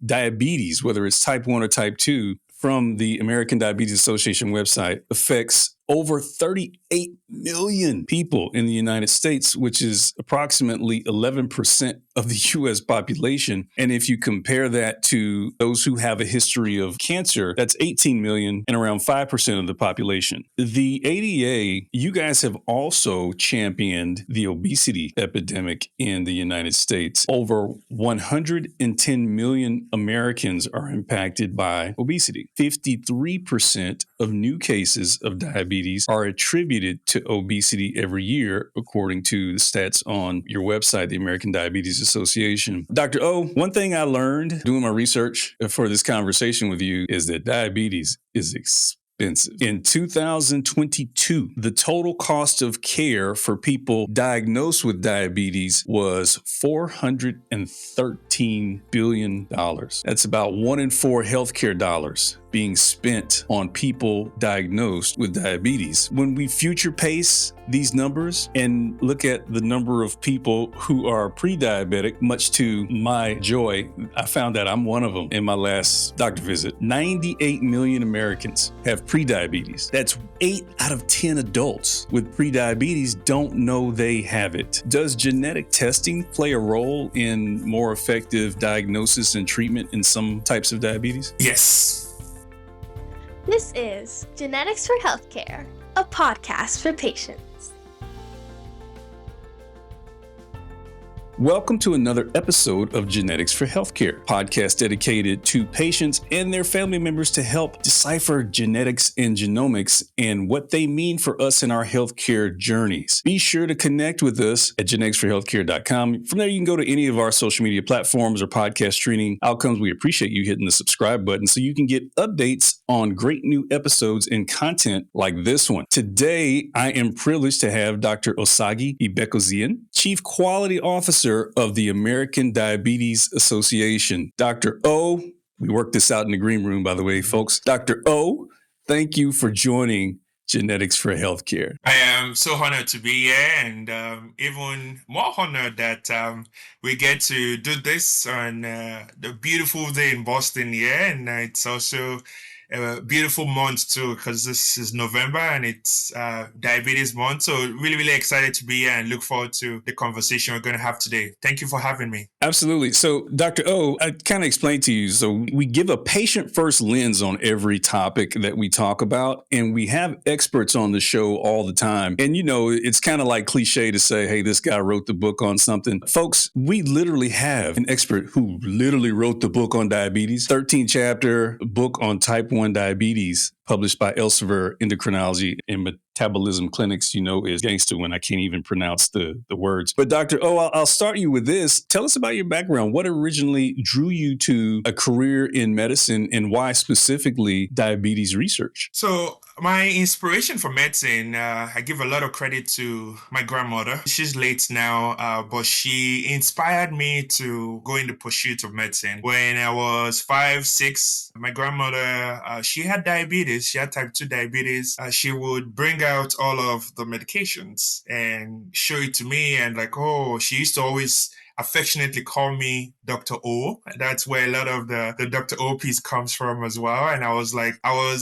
diabetes, whether it's type 1 or type 2, from the American Diabetes Association website affects over 38 million people in the United States, which is approximately 11% of the US population. And if you compare that to those who have a history of cancer, that's 18 million and around 5% of the population. The ADA, you guys have also championed the obesity epidemic in the United States. Over 110 million Americans are impacted by obesity. 53% of new cases of diabetes are attributed to obesity every year, according to the stats on your website, the American Diabetes Association. Dr. O, one thing I learned doing my research for this conversation with you is that diabetes is expensive. In 2022, the total cost of care for people diagnosed with diabetes was $413 billion. That's about 1 in 4 healthcare dollars being spent on people diagnosed with diabetes. When we future pace these numbers and look at the number of people who are pre-diabetic, much to my joy, I found out I'm one of them in my last doctor visit. 98 million Americans have pre-diabetes. That's 8 out of 10 adults with pre-diabetes don't know they have it. Does genetic testing play a role in more effective diagnosis and treatment in some types of diabetes? Yes. This is Genetics for Healthcare, a podcast for patients. Welcome to another episode of Genetics for Healthcare, podcast dedicated to patients and their family members to help decipher genetics and genomics and what they mean for us in our healthcare journeys. Be sure to connect with us at geneticsforhealthcare.com. From there, you can go to any of our social media platforms or podcast streaming outcomes. We appreciate you hitting the subscribe button so you can get updates on great new episodes and content like this one. Today, I am privileged to have Dr. Osagie Ebekozien, Chief Quality Officer of the American Diabetes Association. Dr. O, we worked this out in the green room, by the way, folks. Dr. O, thank you for joining Genetics for Healthcare. I am so honored to be here, and even more honored that we get to do this on the beautiful day in Boston here, and it's also a beautiful month too, because this is November and it's diabetes month. So really excited to be here and look forward to the conversation we're going to have today. Thank you for having me. Absolutely. So Dr. O, I kind of explained to you, so we give a patient first lens on every topic that we talk about, and we have experts on the show all the time. And you know, it's kind of like cliche to say, hey, this guy wrote the book on something. Folks, we literally have an expert who literally wrote the book on diabetes, 13-chapter book on type 1 diabetes, published by Elsevier Endocrinology and Metabolism Clinics. You know, is gangster when I can't even pronounce the words. But Dr. O, I'll start you with this. Tell us about your background. What originally drew you to a career in medicine, and why specifically diabetes research? So my inspiration for medicine, I give a lot of credit to my grandmother. She's late now, but she inspired me to go in the pursuit of medicine. When I was 5, 6, my grandmother, she had diabetes. She had type 2 diabetes. She would bring out all of the medications and show it to me, and she used to always affectionately call me Dr. O. That's where a lot of the Dr. O piece comes from as well. And I was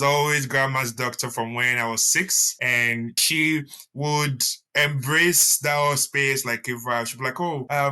always grandma's doctor from when I was 6. And she would embrace that whole space. Like if she'd be like,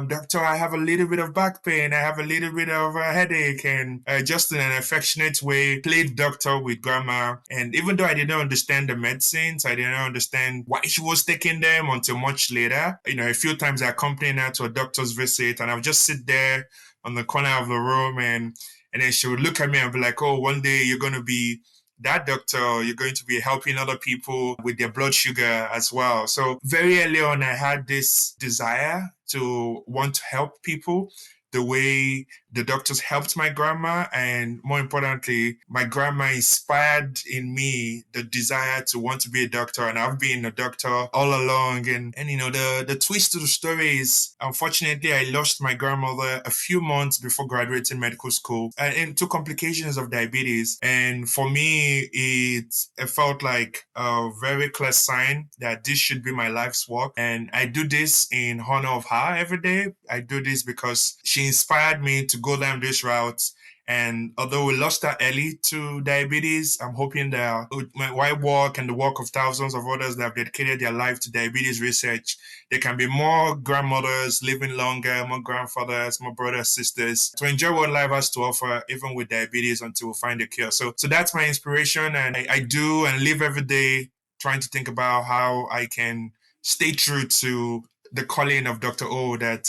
doctor, I have a little bit of back pain. I have a little bit of a headache. And just in an affectionate way, played doctor with grandma. And even though I didn't understand the medicines, I didn't understand why she was taking them until much later. You know, a few times I accompanied her to a doctor's visit, and I would just sit there on the corner of the room, and then she would look at me and be like, oh, one day you're going to be that doctor, you're going to be helping other people with their blood sugar as well. So very early on, I had this desire to want to help people the way the doctors helped my grandma. And more importantly, my grandma inspired in me the desire to want to be a doctor. And I've been a doctor all along. And you know, the twist to the story is, unfortunately, I lost my grandmother a few months before graduating medical school and to complications of diabetes. And for me, it felt like a very clear sign that this should be my life's work. And I do this in honor of her every day. I do this because she she inspired me to go down this route. And although we lost her early to diabetes, I'm hoping that with my work and the work of thousands of others that have dedicated their life to diabetes research, there can be more grandmothers living longer, more grandfathers, more brothers, sisters to enjoy what life has to offer, even with diabetes, until we find a cure. So that's my inspiration. And I do and live every day trying to think about how I can stay true to the calling of Dr. O that,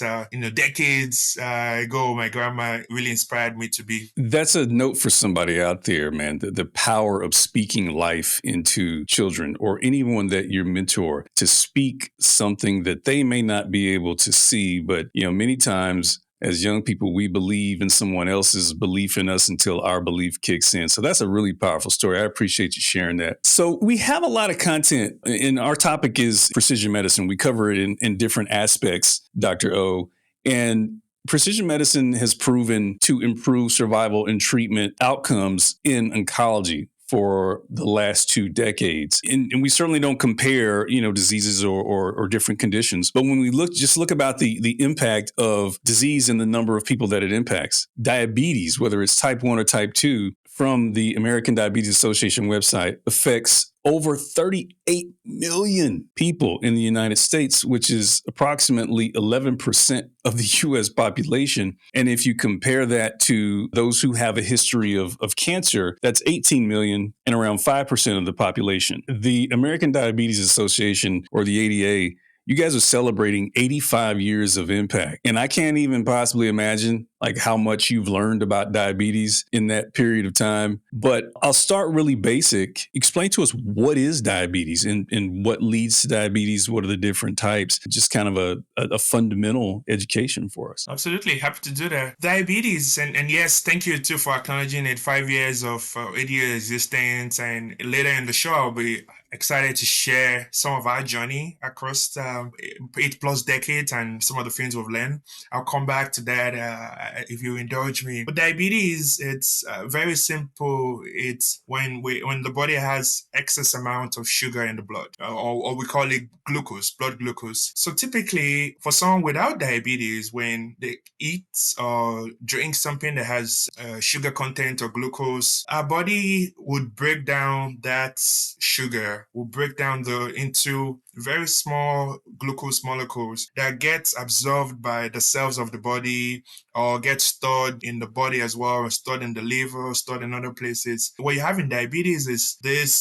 decades ago, my grandma really inspired me to be. That's a note for somebody out there, man. The power of speaking life into children or anyone that you mentor, to speak something that they may not be able to see. But, many times as young people, we believe in someone else's belief in us until our belief kicks in. So that's a really powerful story. I appreciate you sharing that. So we have a lot of content, and our topic is precision medicine. We cover it in different aspects, Dr. O. And precision medicine has proven to improve survival and treatment outcomes in oncology for the last 2 decades. And we certainly don't compare, diseases or different conditions. But when we look about the impact of disease and the number of people that it impacts, diabetes, whether it's type 1 or type 2, from the American Diabetes Association website, affects over 38 million people in the United States, which is approximately 11% of the US population. And if you compare that to those who have a history of cancer, that's 18 million and around 5% of the population. The American Diabetes Association, or the ADA, you guys are celebrating 85 years of impact. And I can't even possibly imagine how much you've learned about diabetes in that period of time. But I'll start really basic. Explain to us, what is diabetes and what leads to diabetes? What are the different types? Just kind of a fundamental education for us. Absolutely. Happy to do that. Diabetes, and yes, thank you too for acknowledging it. 5 years of ADA existence. And later in the show, I'll be excited to share some of our journey across 8+ decades and some of the things we've learned. I'll come back to that if you indulge me. But diabetes, it's very simple. It's when the body has excess amount of sugar in the blood, or we call it glucose, blood glucose. So typically, for someone without diabetes, when they eat or drink something that has sugar content or glucose, our body would break down that sugar, will break down into very small glucose molecules that gets absorbed by the cells of the body, or get stored in the body as well, or stored in the liver, or stored in other places. What you have in diabetes is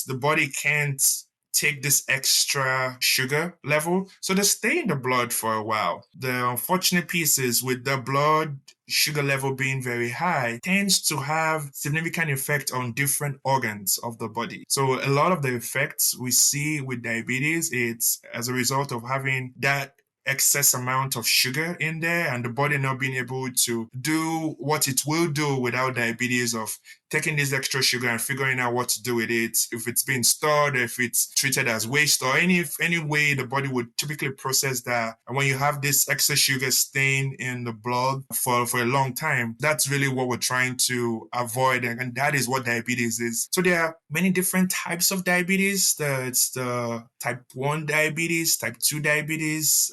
the body can't take this extra sugar level, so they stay in the blood for a while. The unfortunate piece is, with the blood sugar level being very high, tends to have significant effect on different organs of the body. So a lot of the effects we see with diabetes, it's as a result of having that excess amount of sugar in there, and the body not being able to do what it will do without diabetes, of taking this extra sugar and figuring out what to do with it, if it's being stored, if it's treated as waste, or any way the body would typically process that. And when you have this excess sugar staying in the blood for a long time, that's really what we're trying to avoid, and that is what diabetes is. So there are many different types of diabetes. It's the type 1 diabetes, type 2 diabetes,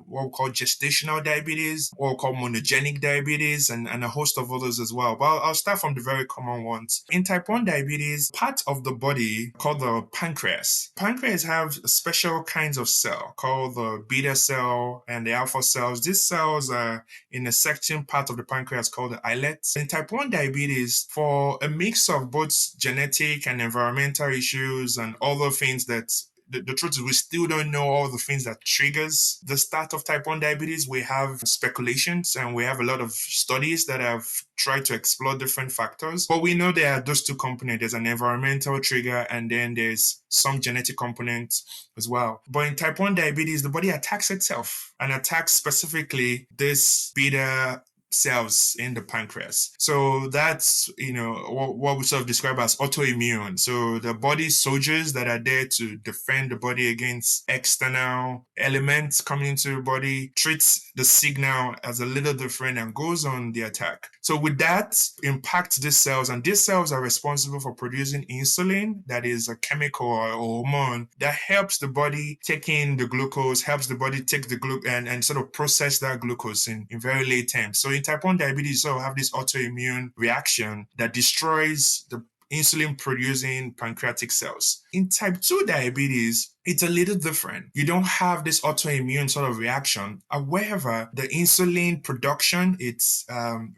what we call gestational diabetes, what we call monogenic diabetes, and a host of others as well. But I'll start from the very common ones. In type 1 diabetes, part of the body called the pancreas. Pancreas have special kinds of cell called the beta cell and the alpha cells. These cells are in a section part of the pancreas called the islets. In type 1 diabetes, for a mix of both genetic and environmental issues and other things that the truth is, we still don't know all the things that triggers the start of type 1 diabetes. We have speculations, and we have a lot of studies that have tried to explore different factors. But we know there are those two components. There's an environmental trigger, and then there's some genetic components as well. But in type 1 diabetes, the body attacks itself, and attacks specifically this beta cells in the pancreas. So that's, what we sort of describe as autoimmune. So the body soldiers that are there to defend the body against external elements coming into the body, treats the signal as a little different and goes on the attack. So with that, impacts these cells, and these cells are responsible for producing insulin, that is a chemical or hormone that helps the body take in the glucose, helps the body take the glucose and sort of process that glucose in very late terms. So in type 1 diabetes, you have this autoimmune reaction that destroys the insulin producing pancreatic cells. In type 2 diabetes, it's a little different. You don't have this autoimmune sort of reaction. However, the insulin production, it's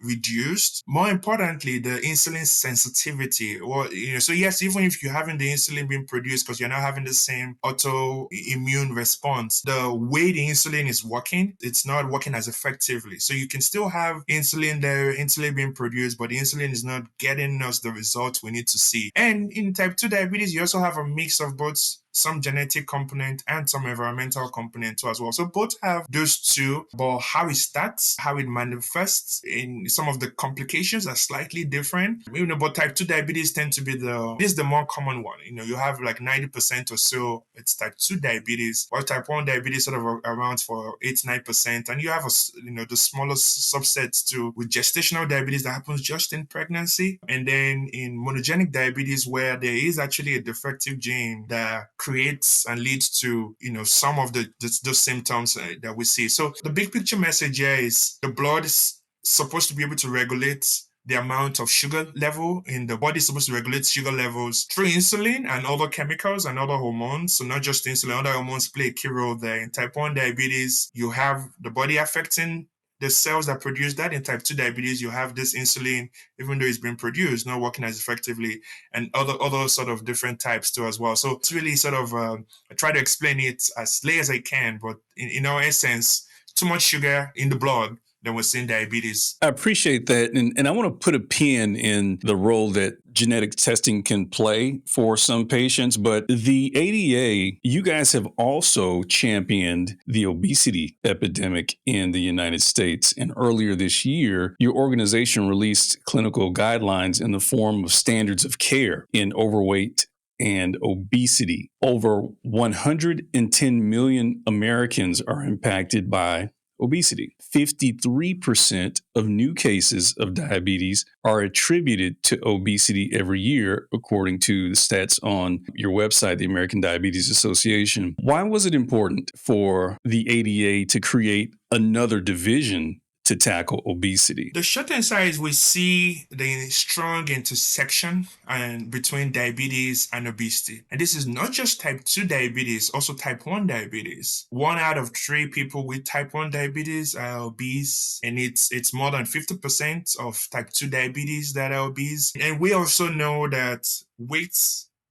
reduced. More importantly, the insulin sensitivity, so yes, even if you're having the insulin being produced because you're not having the same autoimmune response, the way the insulin is working, it's not working as effectively. So you can still have insulin there, insulin being produced, but the insulin is not getting us the results we need to see. And in type 2 diabetes, you also have a mix of both some genetic component and some environmental component too as well. So both have those two, but how it starts, how it manifests in some of the complications are slightly different. But type 2 diabetes tend to be the more common one. You have like 90% or so, it's type 2 diabetes, while type 1 diabetes sort of around for 8-9%. And you have the smallest subsets too with gestational diabetes that happens just in pregnancy. And then in monogenic diabetes, where there is actually a defective gene that creates and leads to some of those symptoms that we see. So the big picture message here is the blood is supposed to be able to regulate the amount of sugar level in the body. Is supposed to regulate sugar levels through insulin and other chemicals and other hormones. So not just insulin, other hormones play a key role there. In type 1 diabetes, you have the body affecting the cells that produce that. In type 2 diabetes, you have this insulin, even though it's being produced, not working as effectively, and other sort of different types too as well. So it's really sort of, I try to explain it as lay as I can, but in our essence, too much sugar in the blood, then we're seeing diabetes. I appreciate that. And I want to put a pin in the role that genetic testing can play for some patients. But the ADA, you guys have also championed the obesity epidemic in the United States. And earlier this year, your organization released clinical guidelines in the form of standards of care in overweight and obesity. Over 110 million Americans are impacted by obesity. 53% of new cases of diabetes are attributed to obesity every year, according to the stats on your website, the American Diabetes Association. Why was it important for the ADA to create another division to tackle obesity? The short answer is we see the strong intersection between diabetes and obesity. And this is not just type 2 diabetes, also type 1 diabetes. 1 out of 3 people with type 1 diabetes are obese, and it's more than 50% of type 2 diabetes that are obese. And we also know that weight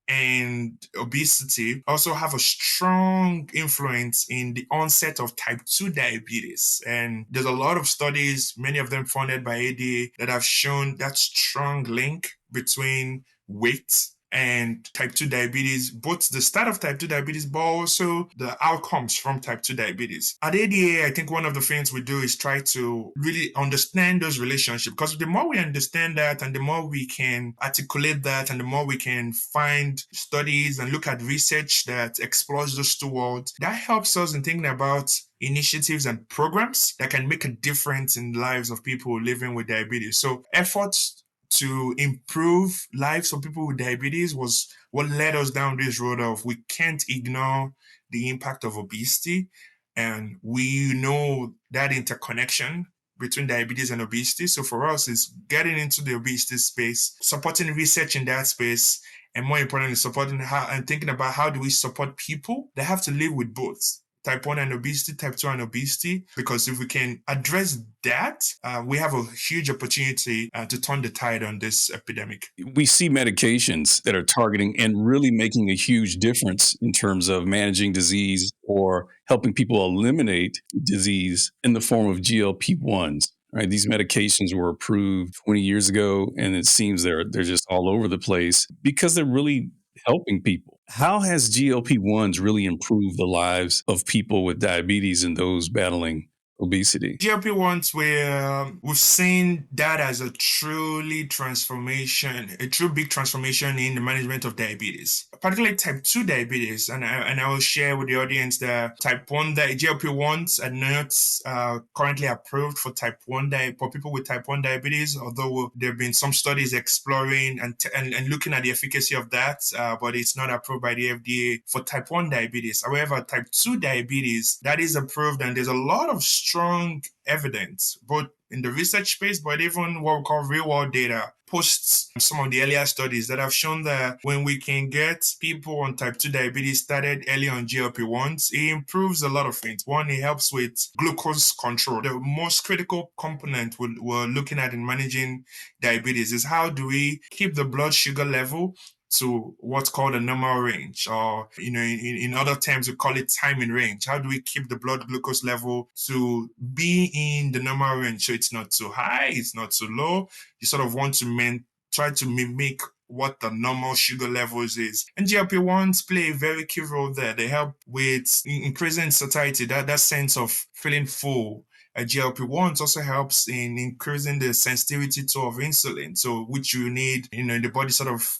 and obesity also have a strong influence in the onset of type 2 diabetes. And there's a lot of studies, many of them funded by ADA, that have shown that strong link between weight and type 2 diabetes, both the start of type 2 diabetes, but also the outcomes from type 2 diabetes. At ADA, I think one of the things we do is try to really understand those relationships, because the more we understand that and the more we can articulate that and the more we can find studies and look at research that explores those two worlds, that helps us in thinking about initiatives and programs that can make a difference in the lives of people living with diabetes. So efforts to improve lives of people with diabetes was what led us down this road of we can't ignore the impact of obesity. And we know that interconnection between diabetes and obesity. So for us, it's getting into the obesity space, supporting research in that space, and more importantly, supporting how and thinking about how do we support people that have to live with both type 1 and obesity, type 2 and obesity, because if we can address that, we have a huge opportunity to turn the tide on this epidemic. We see medications that are targeting and really making a huge difference in terms of managing disease or helping people eliminate disease in the form of GLP-1s. Right, these medications were approved 20 years ago, and it seems they're just all over the place because they're really helping people. How has GLP-1s really improved the lives of people with diabetes and those battling obesity? GLP-1s, we've seen that as a true big transformation in the management of diabetes, particularly type 2 diabetes. And I will share with the audience that type 1 GLP-1s are not currently approved for type 1 for people with type 1 diabetes, although there have been some studies exploring and looking at the efficacy of that, but it's not approved by the FDA for type 1 diabetes. However, type 2 diabetes, that is approved, and there's a lot of strong evidence, both in the research space, but even what we call real-world data, posts some of the earlier studies that have shown that when we can get people on type 2 diabetes started early on GLP-1s, it improves a lot of things. One, it helps with glucose control. The most critical component we're looking at in managing diabetes is how do we keep the blood sugar level to what's called a normal range, or in other terms we call it time in range. How do we keep the blood glucose level to be in the normal range, so it's not too high, it's not too low? You sort of want to try to mimic what the normal sugar levels is. And GLP-1s play a very key role there. They help with increasing satiety, that sense of feeling full. GLP-1s also helps in increasing the sensitivity of insulin, so which you need, in the body sort of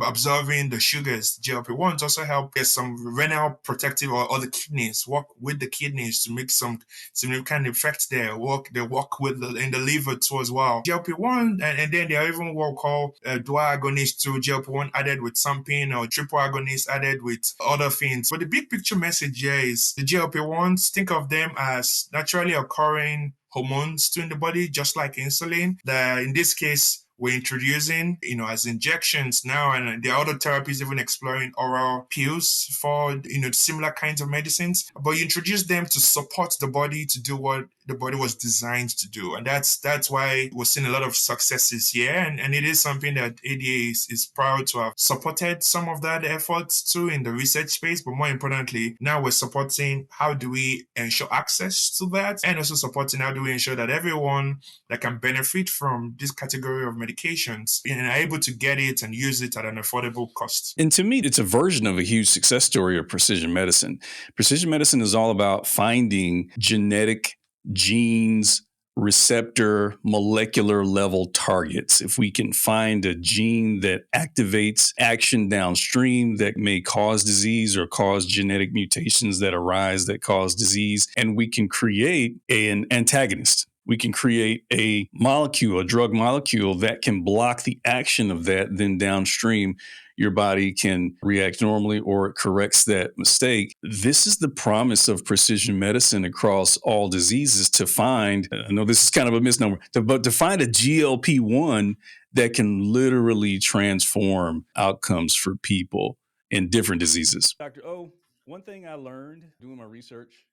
absorbing the sugars. GLP-1s also help get some renal protective, or the kidneys, work with the kidneys to make some significant effects there. They work with in the liver too as well. GLP-1, and then there are even what we call dual agonists to GLP-1 added with something, or triple agonists added with other things. But the big picture message here is the GLP-1s, think of them as naturally occurring hormones in the body, just like insulin, that in this case we're introducing, as injections now, and there are other therapies even exploring oral pills for, similar kinds of medicines. But you introduce them to support the body to do what the body was designed to do. And that's why we're seeing a lot of successes here. And it is something that ADA is proud to have supported some of that efforts too in the research space. But more importantly, now we're supporting how do we ensure access to that, and also supporting how do we ensure that everyone that can benefit from this category of medications are able to get it and use it at an affordable cost. And to me, it's a version of a huge success story of precision medicine. Precision medicine is all about finding genetic genes, receptor, molecular level targets. If we can find a gene that activates action downstream that may cause disease or cause genetic mutations that arise that cause disease, and we can create an antagonist. We can create a molecule, a drug molecule that can block the action of that, then downstream your body can react normally or it corrects that mistake. This is the promise of precision medicine across all diseases, to find, I know this is kind of a misnomer, but to find a GLP-1 that can literally transform outcomes for people in different diseases. Dr. O, one thing I learned doing my research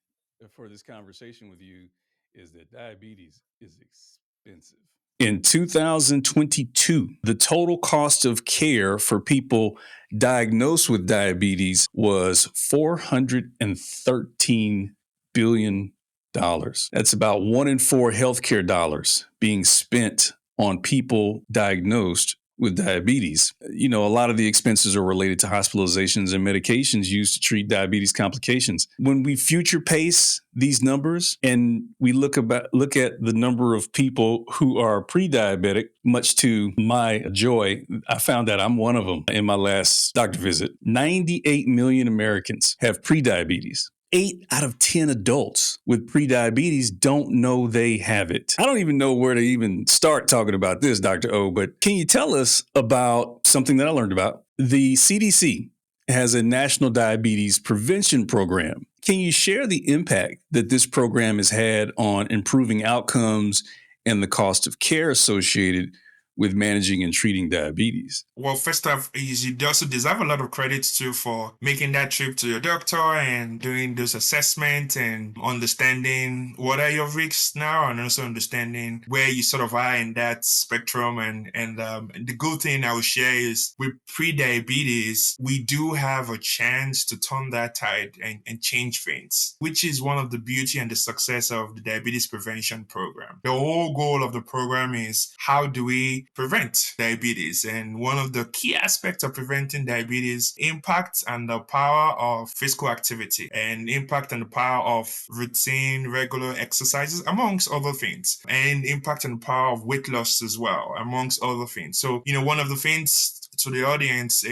for this conversation with you is that diabetes is expensive. In 2022, the total cost of care for people diagnosed with diabetes was $413 billion. That's about 1 in 4 healthcare dollars being spent on people diagnosed with diabetes. A lot of the expenses are related to hospitalizations and medications used to treat diabetes complications. When we future pace these numbers and we look at the number of people who are pre-diabetic, much to my joy, I found that I'm one of them in my last doctor visit. 98 million Americans have pre-diabetes. 8 out of 10 adults with prediabetes don't know they have it. I don't even know where to even start talking about this, Dr. O, but can you tell us about something that I learned about? The CDC has a national diabetes prevention program. Can you share the impact that this program has had on improving outcomes and the cost of care associated with managing and treating diabetes? Well, first off, you also deserve a lot of credit too for making that trip to your doctor and doing those assessments and understanding what are your risks now, and also understanding where you sort of are in that spectrum. And the good thing I will share is with pre-diabetes, we do have a chance to turn that tide and change things, which is one of the beauty and the success of the diabetes prevention program. The whole goal of the program is how do we prevent diabetes? And one of the key aspects of preventing diabetes, impact and the power of physical activity, and impact and the power of routine, regular exercises, amongst other things, and impact and the power of weight loss as well, amongst other things. So, one of the things to the audience,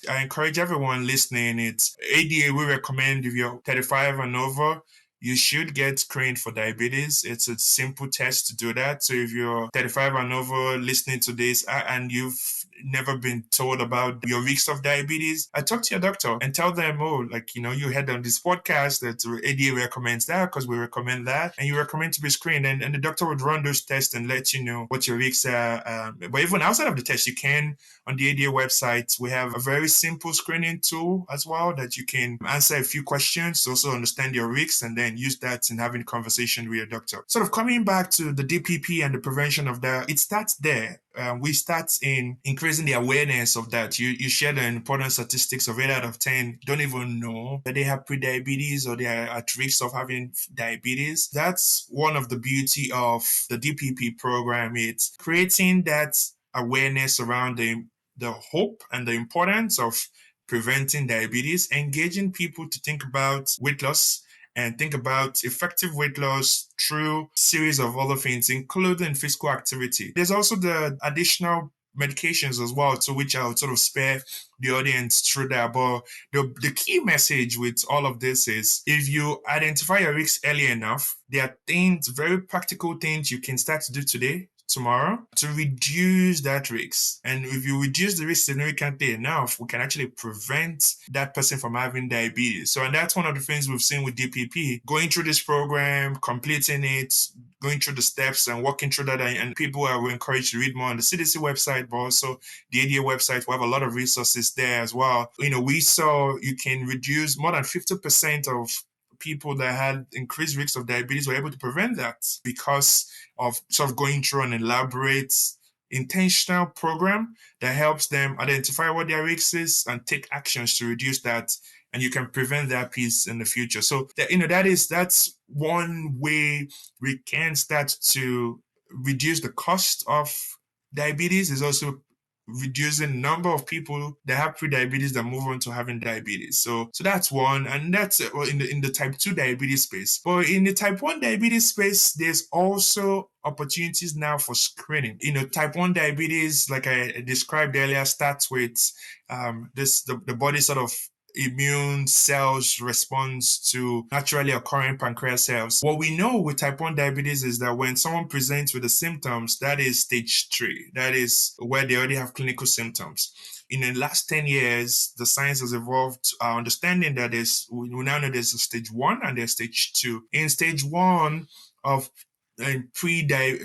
I encourage everyone listening, it's ADA, we recommend if you're 35 and over, you should get screened for diabetes. It's a simple test to do that. So if you're 35 and over listening to this and you've never been told about your risks of diabetes, talk to your doctor and tell them, oh, like, you heard on this podcast that ADA recommends that because we recommend that, and you recommend to be screened, and the doctor would run those tests and let you know what your risks are. But even outside of the test, you can, on the ADA website, we have a very simple screening tool as well that you can answer a few questions to also understand your risks and then use that in having a conversation with your doctor. Sort of coming back to the DPP and the prevention of that, it starts there. We start in increasing the awareness of that. You share the important statistics of 8 out of 10 don't even know that they have prediabetes or they are at risk of having diabetes. That's one of the beauty of the DPP program. It's creating that awareness around the hope and the importance of preventing diabetes, engaging people to think about weight loss and think about effective weight loss through a series of other things, including physical activity. There's also the additional medications as well, to which I'll sort of spare the audience through that. But the key message with all of this is, if you identify your risks early enough, there are things, very practical things you can start to do today, tomorrow, to reduce that risk. And if you reduce the risk significantly enough, we can actually prevent that person from having diabetes. So, and that's one of the things we've seen with DPP. Going through this program, completing it, going through the steps and walking through that, and people are encouraged to read more on the CDC website, but also the ADA website. We have a lot of resources there as well. We saw you can reduce more than 50% of people that had increased risks of diabetes were able to prevent that because of sort of going through an elaborate, intentional program that helps them identify what their risk is and take actions to reduce that. And you can prevent that piece in the future. So that's one way we can start to reduce the cost of diabetes. Is also reducing the number of people that have prediabetes that move on to having diabetes. So that's one, and that's in the type 2 diabetes space. But in the type 1 diabetes space, there's also opportunities now for screening. Type 1 diabetes, like I described earlier, starts with the body sort of immune cells response to naturally occurring pancreas cells. What we know with type 1 diabetes is that when someone presents with the symptoms, that is stage 3. That is where they already have clinical symptoms. In the last 10 years, the science has evolved our understanding that we now know there's a stage 1 and there's stage 2. In stage 1 of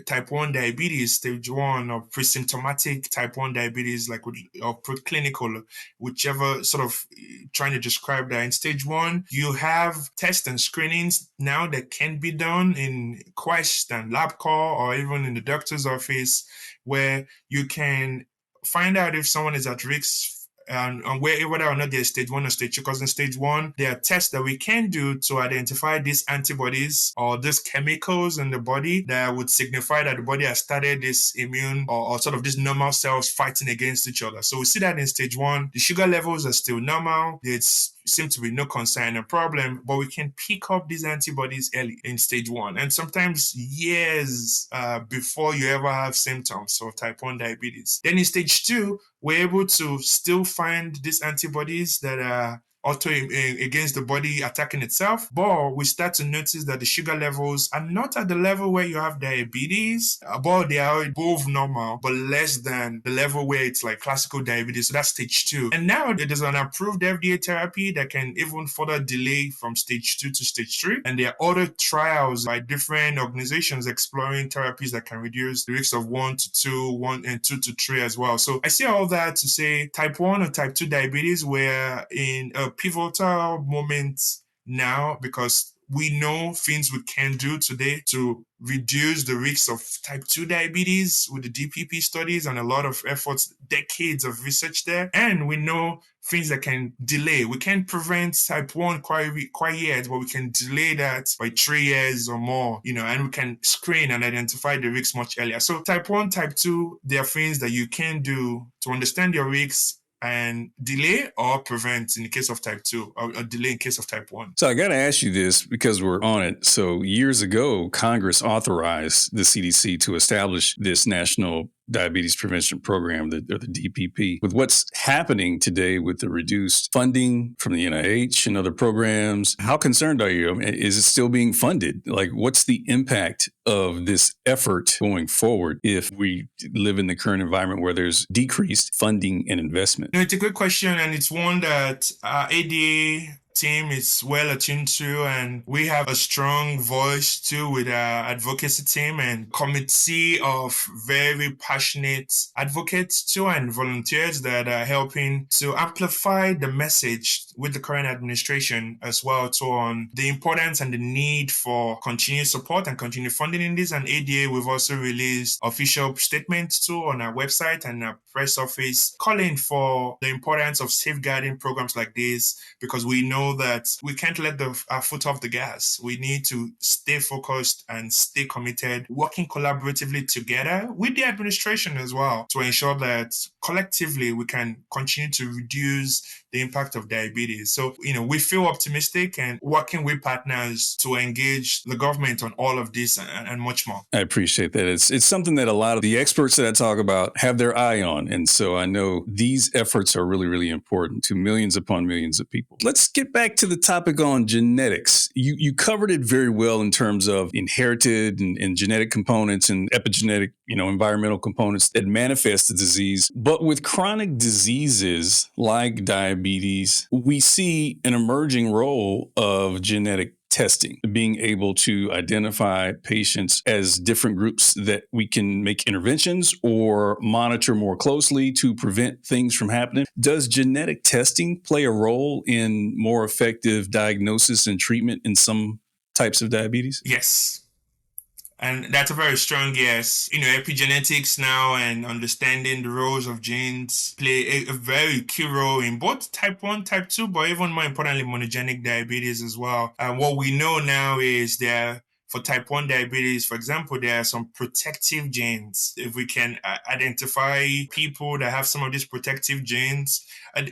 type 1 diabetes, stage 1 or pre-symptomatic type 1 diabetes, or preclinical, whichever sort of trying to describe that. In stage 1, you have tests and screenings now that can be done in Quest and LabCorp or even in the doctor's office, where you can find out if someone is at risk and whether or not they're stage 1 or stage 2. Because in stage 1, there are tests that we can do to identify these antibodies or these chemicals in the body that would signify that the body has started this immune or sort of these normal cells fighting against each other. So we see that in stage 1, the sugar levels are still normal. It's seem to be no concern or problem, but we can pick up these antibodies early in stage 1 and sometimes years before you ever have symptoms of type 1 diabetes. Then in stage 2, we're able to still find these antibodies that are against the body attacking itself, but we start to notice that the sugar levels are not at the level where you have diabetes, but they are above normal, but less than the level where it's like classical diabetes. So that's stage 2. And now there's an approved FDA therapy that can even further delay from stage 2 to stage 3. And there are other trials by different organizations exploring therapies that can reduce the risk of 1 to 2, 1 and 2 to 3 as well. So I see all that to say type 1 or type 2 diabetes, we're in a pivotal moment now because we know things we can do today to reduce the risks of type 2 diabetes with the DPP studies and a lot of efforts, decades of research there. And we know things that can delay. We can't prevent type 1 quite yet, but we can delay that by 3 years or more, and we can screen and identify the risks much earlier. So type 1, type 2, there are things that you can do to understand your risks and delay or prevent in the case of type 2 or delay in case of type 1. So I got to ask you this because we're on it. So years ago, Congress authorized the CDC to establish this national Diabetes Prevention Program, or the DPP. With what's happening today with the reduced funding from the NIH and other programs, how concerned are you? I mean, is it still being funded? Like, what's the impact of this effort going forward if we live in the current environment where there's decreased funding and investment? No, it's a good question, and it's one that ADA team is well attuned to, and we have a strong voice too with our advocacy team and committee of very passionate advocates too and volunteers that are helping to amplify the message with the current administration as well too on the importance and the need for continued support and continued funding in this. And ADA, we've also released official statements too on our website and our press office calling for the importance of safeguarding programs like this, because we know that we can't let our foot off the gas. We need to stay focused and stay committed, working collaboratively together with the administration as well to ensure that collectively we can continue to reduce the impact of diabetes. So, we feel optimistic and working with partners to engage the government on all of this and much more. I appreciate that. It's something that a lot of the experts that I talk about have their eye on. And so I know these efforts are really, really important to millions upon millions of people. Let's get back to the topic on genetics. You covered it very well in terms of inherited and genetic components and epigenetic, environmental components that manifest the disease. But with chronic diseases like diabetes, we see an emerging role of genetic testing, being able to identify patients as different groups that we can make interventions or monitor more closely to prevent things from happening. Does genetic testing play a role in more effective diagnosis and treatment in some types of diabetes? Yes. And that's a very strong yes. Epigenetics now and understanding the roles of genes play a very key role in both type 1, type 2, but even more importantly, monogenic diabetes as well. And what we know now is for type 1 diabetes, for example, there are some protective genes. If we can identify people that have some of these protective genes,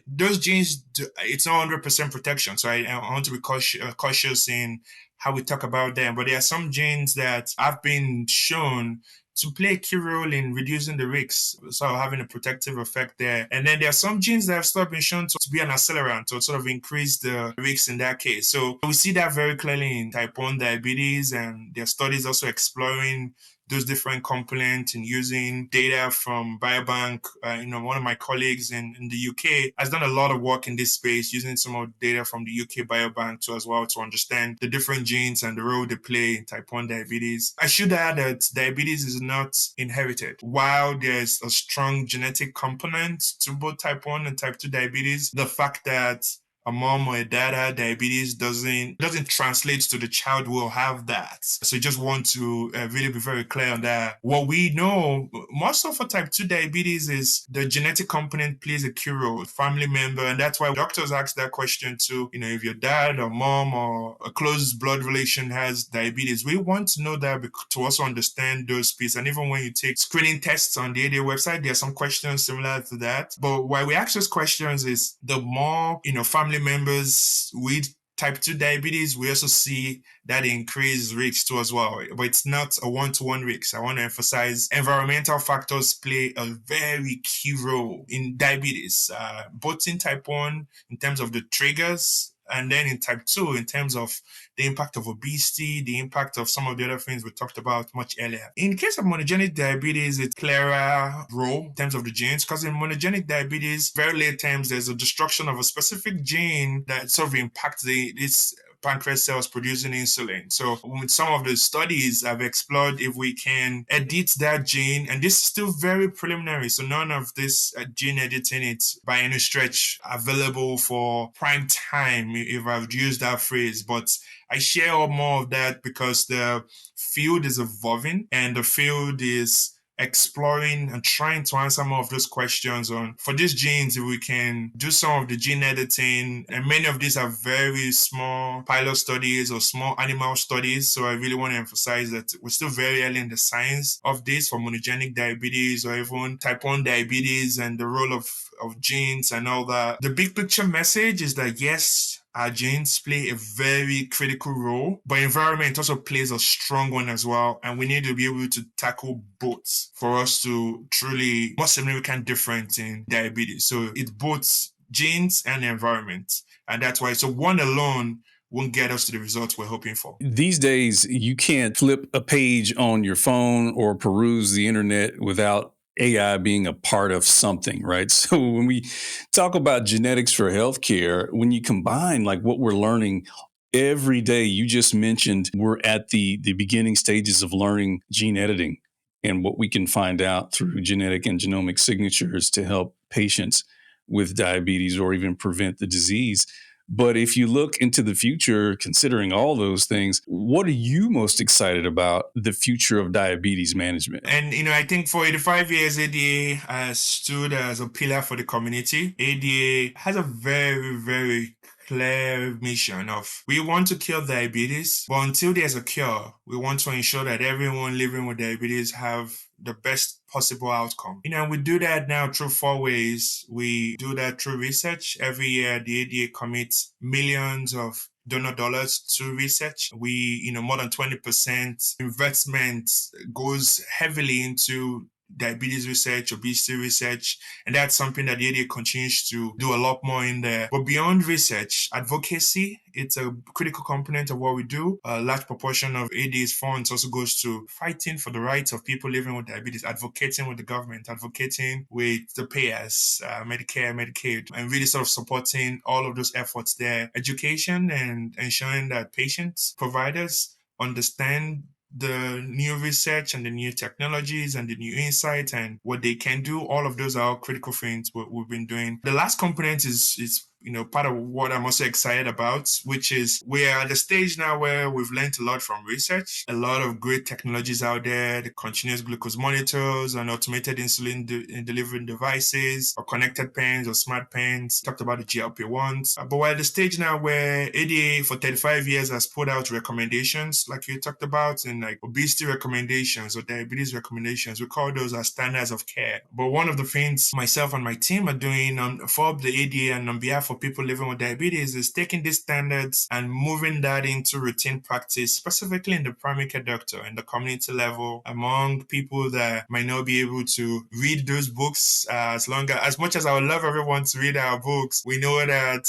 those genes, it's not 100% protection. So I want to be cautious in how we talk about them, but there are some genes that have been shown to play a key role in reducing the risks, so having a protective effect there. And then there are some genes that have still been shown to be an accelerant, to sort of increase the risks in that case. So we see that very clearly in type 1 diabetes, and there are studies also exploring those different components and using data from Biobank. One of my colleagues in the UK has done a lot of work in this space using some of the data from the UK Biobank as well to understand the different genes and the role they play in type 1 diabetes. I should add that diabetes is not inherited. While there's a strong genetic component to both type 1 and type 2 diabetes, the fact that a mom or a dad had diabetes doesn't translate to the child will have that. So just want to really be very clear on that. What we know, most of for type 2 diabetes is the genetic component plays a key role, family member, and that's why doctors ask that question too. If your dad or mom or a close blood relation has diabetes, we want to know that to also understand those pieces. And even when you take screening tests on the ADA website, there are some questions similar to that. But why we ask those questions is the more, family members with type 2 diabetes, we also see that increased risk too as well. But it's not a one-to-one risk. I want to emphasize environmental factors play a very key role in diabetes, both in type 1 in terms of the triggers, and then in type 2 in terms of the impact of obesity, the impact of some of the other things we talked about much earlier. In case of monogenic diabetes, it's clearer role in terms of the genes, because in monogenic diabetes, very late terms, there's a destruction of a specific gene that sort of impacts this pancreas cells producing insulin. So with some of the studies I've explored, if we can edit that gene, and this is still very preliminary, so none of this gene editing it's by any stretch available for prime time, if I've used that phrase, but I share more of that because the field is evolving and the field is exploring and trying to answer more of those questions on for these genes, if we can do some of the gene editing, and many of these are very small pilot studies or small animal studies. So I really want to emphasize that we're still very early in the science of this for monogenic diabetes or even type 1 diabetes and the role of genes and all that. The big picture message is that yes, our genes play a very critical role, but environment also plays a strong one as well. And we need to be able to tackle both for us to truly more significant difference in diabetes. So it's both genes and environment. And that's why, so one alone won't get us to the results we're hoping for. These days, you can't flip a page on your phone or peruse the internet without AI being a part of something, right? So when we talk about genetics for healthcare, when you combine like what we're learning every day, you just mentioned we're at the beginning stages of learning gene editing and what we can find out through genetic and genomic signatures to help patients with diabetes or even prevent the disease. But if you look into the future, considering all those things, what are you most excited about the future of diabetes management? And, I think for 85 years, ADA has stood as a pillar for the community. ADA has a very, very clear mission of we want to cure diabetes, but until there's a cure, we want to ensure that everyone living with diabetes have the best possible outcome. We do that now through 4 ways. We do that through research. Every year, the ADA commits millions of donor dollars to research. We, more than 20% investment goes heavily into diabetes research, obesity research, and that's something that the ADA continues to do a lot more in there. But beyond research, advocacy, it's a critical component of what we do. A large proportion of ADA's funds also goes to fighting for the rights of people living with diabetes, advocating with the government, advocating with the payers, Medicare, Medicaid, and really sort of supporting all of those efforts there. Education and ensuring that patients, providers understand the new research and the new technologies and the new insights and what they can do. All of those are all critical things we've been doing. The last component is part of what I'm also excited about, which is we're at the stage now where we've learned a lot from research, a lot of great technologies out there, the continuous glucose monitors and automated insulin delivering devices or connected pens or smart pens. Talked about the GLP-1s. But we're at the stage now where ADA for 35 years has put out recommendations like you talked about, and like obesity recommendations or diabetes recommendations. We call those as standards of care. But one of the things myself and my team are doing for the ADA and on behalf of people living with diabetes is taking these standards and moving that into routine practice, specifically in the primary care doctor and the community level among people that might not be able to read those books. As much as I would love everyone to read our books, we know that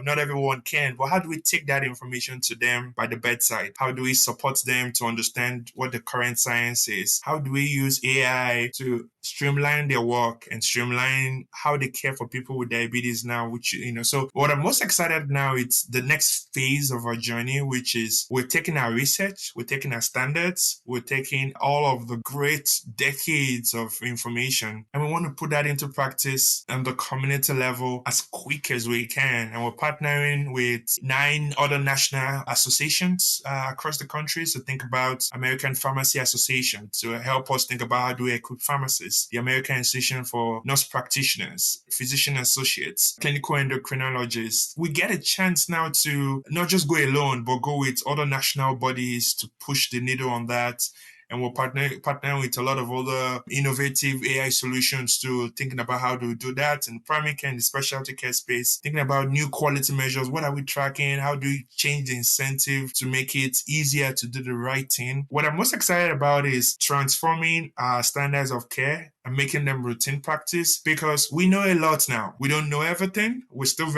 not everyone can. But how do we take that information to them by the bedside? How do we support them to understand what the current science is? How do we use AI to streamline their work and streamline how they care for people with diabetes now, which, so what I'm most excited now, it's the next phase of our journey, which is we're taking our research, we're taking our standards, we're taking all of the great decades of information, and we want to put that into practice on the community level as quick as we can. And we're partnering with 9 other national associations across the country. So think about American Pharmacy Association to help us think about how do we equip pharmacists, the American Institution for Nurse Practitioners, Physician Associates, Clinical Endocrinologists. We get a chance now to not just go alone, but go with other national bodies to push the needle on that. And we're partnering with a lot of other innovative AI solutions to thinking about how to do that in primary care and the specialty care space, thinking about new quality measures. What are we tracking? How do we change the incentive to make it easier to do the right thing? What I'm most excited about is transforming our standards of care and making them routine practice, because we know a lot now. We don't know everything. We still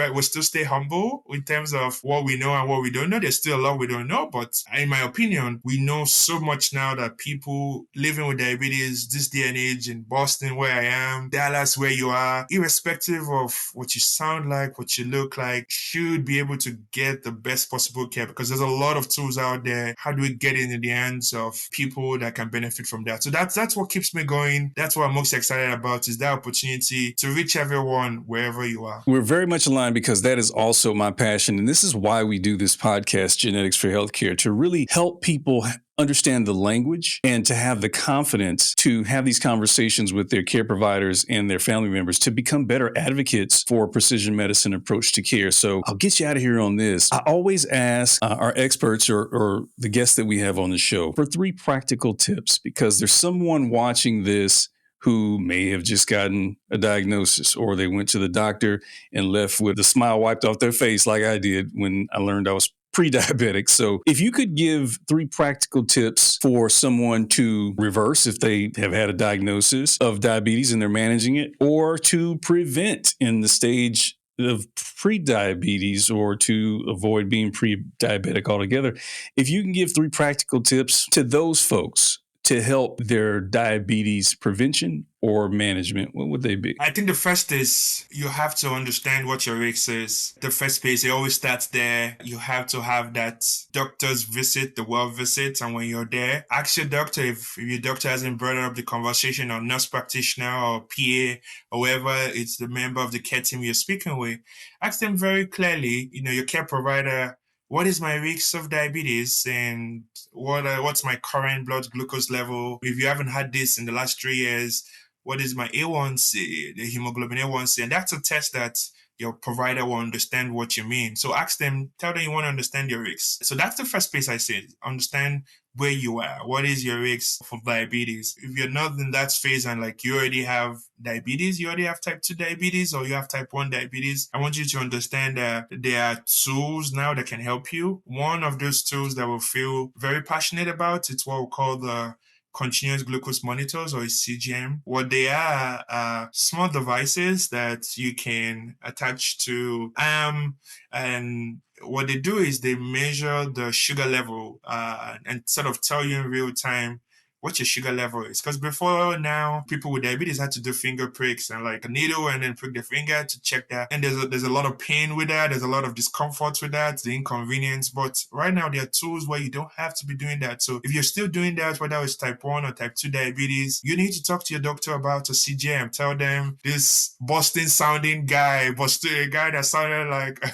stay humble in terms of what we know and what we don't know. There's still a lot we don't know, but in my opinion, we know so much now that people living with diabetes this day and age in Boston, where I am, Dallas, where you are, irrespective of what you sound like, what you look like, should be able to get the best possible care, because there's a lot of tools out there. How do we get it in the hands of people that can benefit from that? So that's what keeps me going. That's what I'm most excited about, is that opportunity to reach everyone wherever you are. We're very much aligned, because that is also my passion. And this is why we do this podcast, Genetics for Healthcare, to really help people understand the language and to have the confidence to have these conversations with their care providers and their family members to become better advocates for precision medicine approach to care. So I'll get you out of here on this. I always ask our experts or the guests that we have on the show for 3 practical tips, because there's someone watching this who may have just gotten a diagnosis, or they went to the doctor and left with a smile wiped off their face like I did when I learned I was pre-diabetic. So if you could give 3 practical tips for someone to reverse if they have had a diagnosis of diabetes and they're managing it, or to prevent in the stage of pre-diabetes, or to avoid being pre-diabetic altogether. If you can give 3 practical tips to those folks to help their diabetes prevention or management, what would they be? I think the first is you have to understand what your risk is. The first place, it always starts there. You have to have that doctor's visit, the well visit. And when you're there, ask your doctor if your doctor hasn't brought up the conversation, or nurse practitioner or PA or whoever it's the member of the care team you're speaking with. Ask them very clearly, your care provider, what is my risk of diabetes, and what's my current blood glucose level? If you haven't had this in the last 3 years, what is my A1C, the hemoglobin A1C? And that's a test that your provider will understand what you mean. So ask them, tell them you want to understand your risks. So that's the first place I say, understand where you are. What is your risk for diabetes? If you're not in that phase and like you already have diabetes, you already have type 2 diabetes, or you have type 1 diabetes, I want you to understand that there are tools now that can help you. One of those tools that we'll feel very passionate about, it's what we call the continuous glucose monitors, or CGM. What they are small devices that you can attach to and what they do is they measure the sugar level and sort of tell you in real time what your sugar level is. Because before now, people with diabetes had to do finger pricks and like a needle and then prick their finger to check that. And there's a lot of pain with that. There's a lot of discomfort with that, the inconvenience. But right now, there are tools where you don't have to be doing that. So if you're still doing that, whether it's type 1 or type 2 diabetes, you need to talk to your doctor about a CGM. Tell them this Boston sounding guy, a guy that sounded like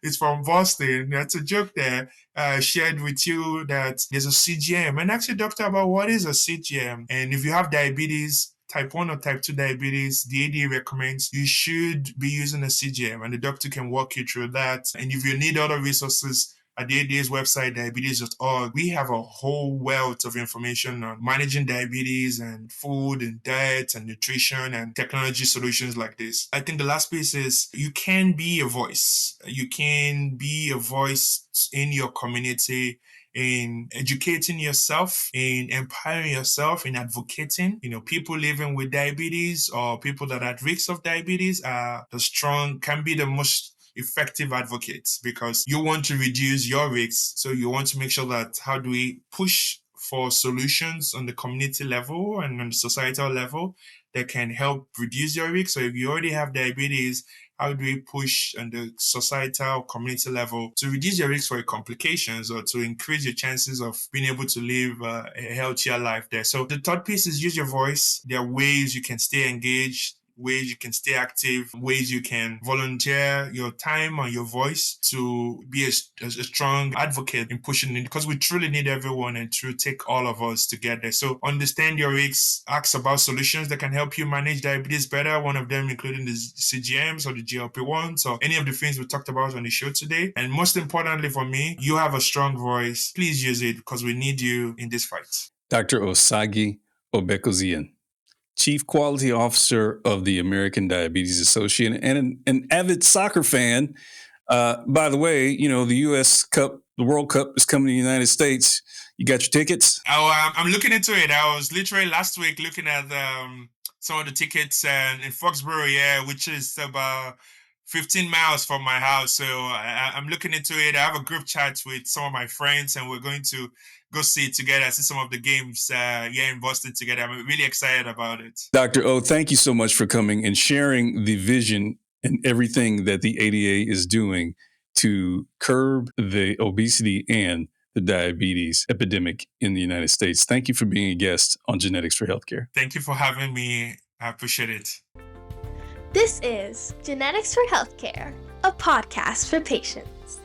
it's from Boston. That's a joke there. Shared with you that there's a CGM, and ask your doctor about what is a CGM. And if you have diabetes, type 1 or type 2 diabetes, the ADA recommends you should be using a CGM, and the doctor can walk you through that. And if you need other resources, at the ADA's website, diabetes.org, we have a whole wealth of information on managing diabetes and food and diet and nutrition and technology solutions like this. I think the last piece is you can be a voice. You can be a voice in your community, in educating yourself, in empowering yourself, in advocating. People living with diabetes or people that are at risk of diabetes can be the most effective advocates, because you want to reduce your risks. So you want to make sure that how do we push for solutions on the community level and on the societal level that can help reduce your risk. So if you already have diabetes, how do we push on the societal community level to reduce your risk for complications or to increase your chances of being able to live a healthier life there? So the third piece is use your voice. There are ways you can stay engaged, ways you can stay active, ways you can volunteer your time and your voice to be a strong advocate in pushing it, because we truly need everyone and to take all of us together. So understand your risks, ask about solutions that can help you manage diabetes better, one of them including the CGMs or the GLP-1s or any of the things we talked about on the show today. And most importantly for me, you have a strong voice. Please use it, because we need you in this fight. Dr. Osagie Ebekozien, Chief Quality Officer of the American Diabetes Association and an avid soccer fan. By the way, the U.S. Cup, the World Cup is coming to the United States. You got your tickets? I'm looking into it. I was literally last week looking at some of the tickets in Foxborough, which is about 15 miles from my house. So I'm looking into it. I have a group chat with some of my friends, and we're going to go see it together, see some of the games here in Boston together. I'm really excited about it. Dr. O, thank you so much for coming and sharing the vision and everything that the ADA is doing to curb the obesity and the diabetes epidemic in the United States. Thank you for being a guest on Genetics for Healthcare. Thank you for having me. I appreciate it. This is Genetics for Healthcare, a podcast for patients.